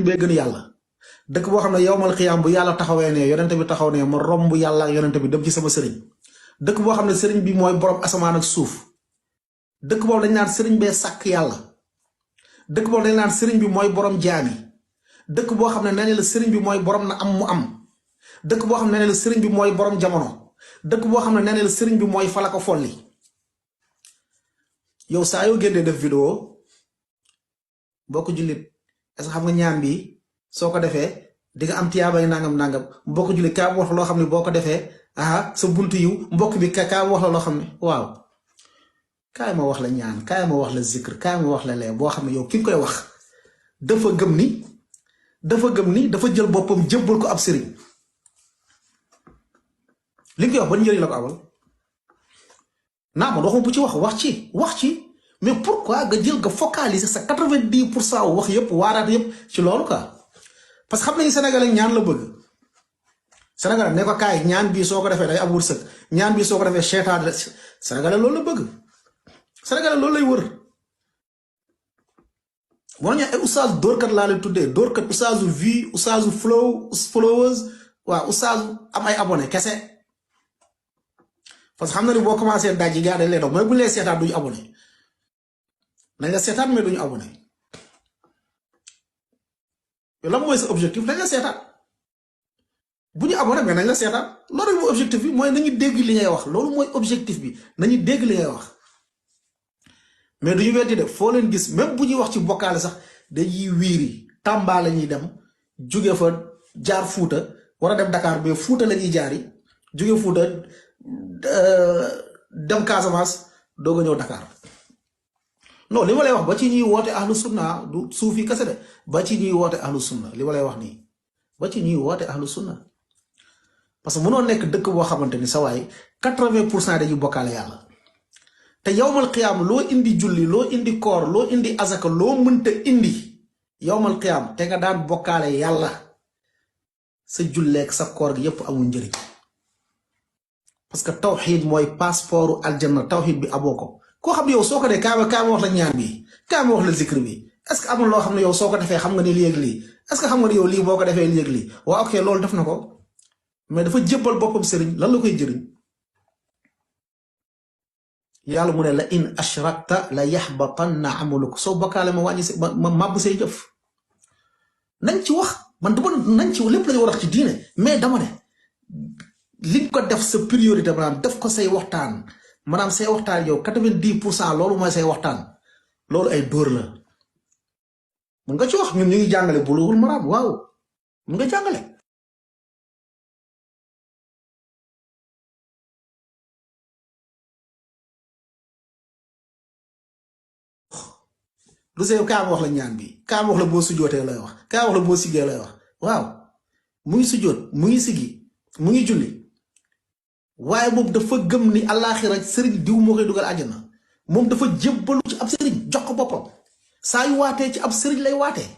bee gën yàlla dëkk boo xam ne yowmal xiyaam bu yàlla taxawee ne yonente bi taxaw ne ma romb yàlla ak yonente bi dem ci sama sëriñ dëkk boo xam ne sëriñ bi mooy borom asamaan ak suuf dëkk boobu dañ naan sëriñ bee sàkk yàlla dëkk boobu dañ naan sëriñ bi mooy borom jaami dëkk boo xam ne nee la sëriñ bi mooy borom na am mu am dëkk boo xam ne nee la sëriñ bi mooy borom jamono dëkk boo xam ne nee la sëriñ bi mooy falako folli yow saa yoo génnee def vidéo mbokk jullit est-ce que xam nga ñaan bi soo ko defee di nga am tiyaabay nangam nangam mbokk jullit kaa wax loo xam ne boo ko defee sa buntu yiw mbokk bi kaa wax la loo xam ne waaw kaay ma wax la ñaan kaay ma wax la zikr kaay ma wax la lee boo xam ne yow ki koy wax dafa gëm ni dafa jël boppam jëbbal ko ab sëriñ li nga koy wax ban njëriñ la ko amal naa man waxuma bu ci wax ci mais pourquoi nga jël nga focaliser sa 90% wax yëpp waaraat yëpp ci loolu quoi parce que xam nañu Sénégalais ñaan la bëgg Sénégalais ne ko kaay ñaan bii soo ko defee day am wërsëg ñaan bii soo ko defee seetaan Sénégalais loolu la bëgg Sénégalais loolu lay wër moo ñu ay oustaz dóorkat laa leen tuddee dóorkat oustazu vie oustazu followers waaw oustazu am ay abonné kese parce que xam na ni boo commencé daj yi gaa dañ lay dox mais bu ñu lay seetaan duñu abonné nañ la seetaan mais duñu abonné yow lan mooy sa objectif nañ la seetaan bu ñu abonné mais nañ la seetaan loolu mooy objectif bi mooy nañu dégg li ngay wax loolu mooy objectif bi nañu dégg li ngay wax mais duñu weddi de foo leen gis même bu ñuy wax ci bokkaale sax dañuy wiiri Tamba la ñuy dem jóge fa jaar Fuuta war a dem Dakar mais Fuuta la ñuy jaari jóge Fuuta dem Casamance doog a ñëw Dakar non li ma lay wax ba ci ñuy woote ahlu sunna du suufi kese de ba ci ñuy woote ahlu sunna li ma lay wax nii ba ci ñuy woote ahlu sunna parce que mënoo nekk dëkk boo xamante ni sa waay 80% dañuy bokkaale yàlla te yowmal qiyaam loo indi julli loo indi koor loo indi azaka loo mënta indi yowmal qiyaam te nga daan bokkaale yàlla sa julleek sa koor gi yépp amul njëriñ parce que tawxiid mooy passeportu aljanna tawxiid bi aboo ko koo xam ne yow soo ko dee kaama wax la ñaan bi kaama wax la zikr bi est-ce que amul loo xam ne yow soo ko defee xam nga ni lii ak lii est-ce que xam nga ni yow lii boo ko defee lii ak lii waa ok loolu def na ko mais dafa jébbal boppam sëriñ lan la koy jëriñ yàlla mu ne la in ashrakta la yaxbatanna amaluk soo bokkaale ma wàññi ma màbb say jëf nañ ci wax man duma nañ ci lépp lañu war a wax ci diine mais dama ne li ko def sa priorité maanaam def ko say waxtaan maanaam say waxtaan yow 90% loolu mooy say waxtaan loolu ay dóor la mun nga ci wax ñun ñu ngi jàngale Bulughul Maram waaw mun nga jàngale lu see kaam wax la ñaan bi kaam wax la boo sujjootee lay wax kaam wax la boo siggee lay wax waaw mu ngi sujjoot mu ngi siggi mu ngi julli waaye moom dafa gëm ni àllaaxira sëriñ diw moo koy dugal àjjana moom dafa jébbalu ci ab sëriñ jox ko boppam saa yu waatee ci ab sëriñ lay waatee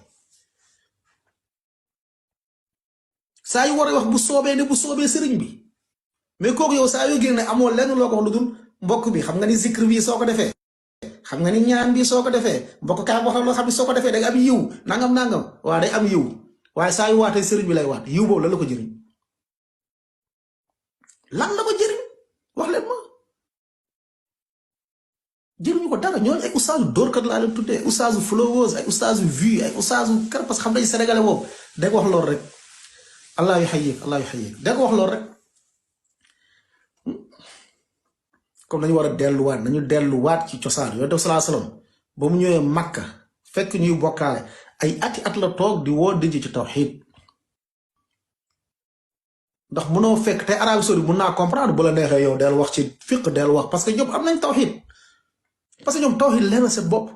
saa yu war a wax bu soobee ne bu soobee sëriñ bi mais kooku yow saa yoo génne amoo lenn loo ko wax lu dul mbokk bi xam nga ni zikr bi soo ko defee xam nga ni ñaan bi soo ko defee mbokk kaa wax loo xam ne soo ko defee day am yiw nangam waaw day am yiw waaye saa yu waatee sëriñ bi lay waat yiw boobu la la ko jëriñ lan la ko jëriñ wax leen ma jëriñu ko dara ñooñu ay ustaasu dóorkat laa leen tuddee ustaasu followers ay ustaasu vue ay ustaasu kar parce que xam nañ sénégalais boobu da ko wax loolu rek allah yu xayyik da ko wax loolu rek comme nañu war a delluwaat nañu delluwaat ci cosaan yonent bi salaa salaam ba mu ñëwee Makka fekk ñuy bokkaale ay ati at la toog di woo dëj ci tawxiid ndax mënoo fekk te Arabie Saoudite mën naa comprendre bu la neexee yow del wax ci fiq del wax parce que ñoom am nañ tawxiid parce que ñoom tawxiid leer na seen bopp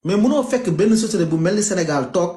mais mënoo fekk benn société bu mel ni Sénégal toog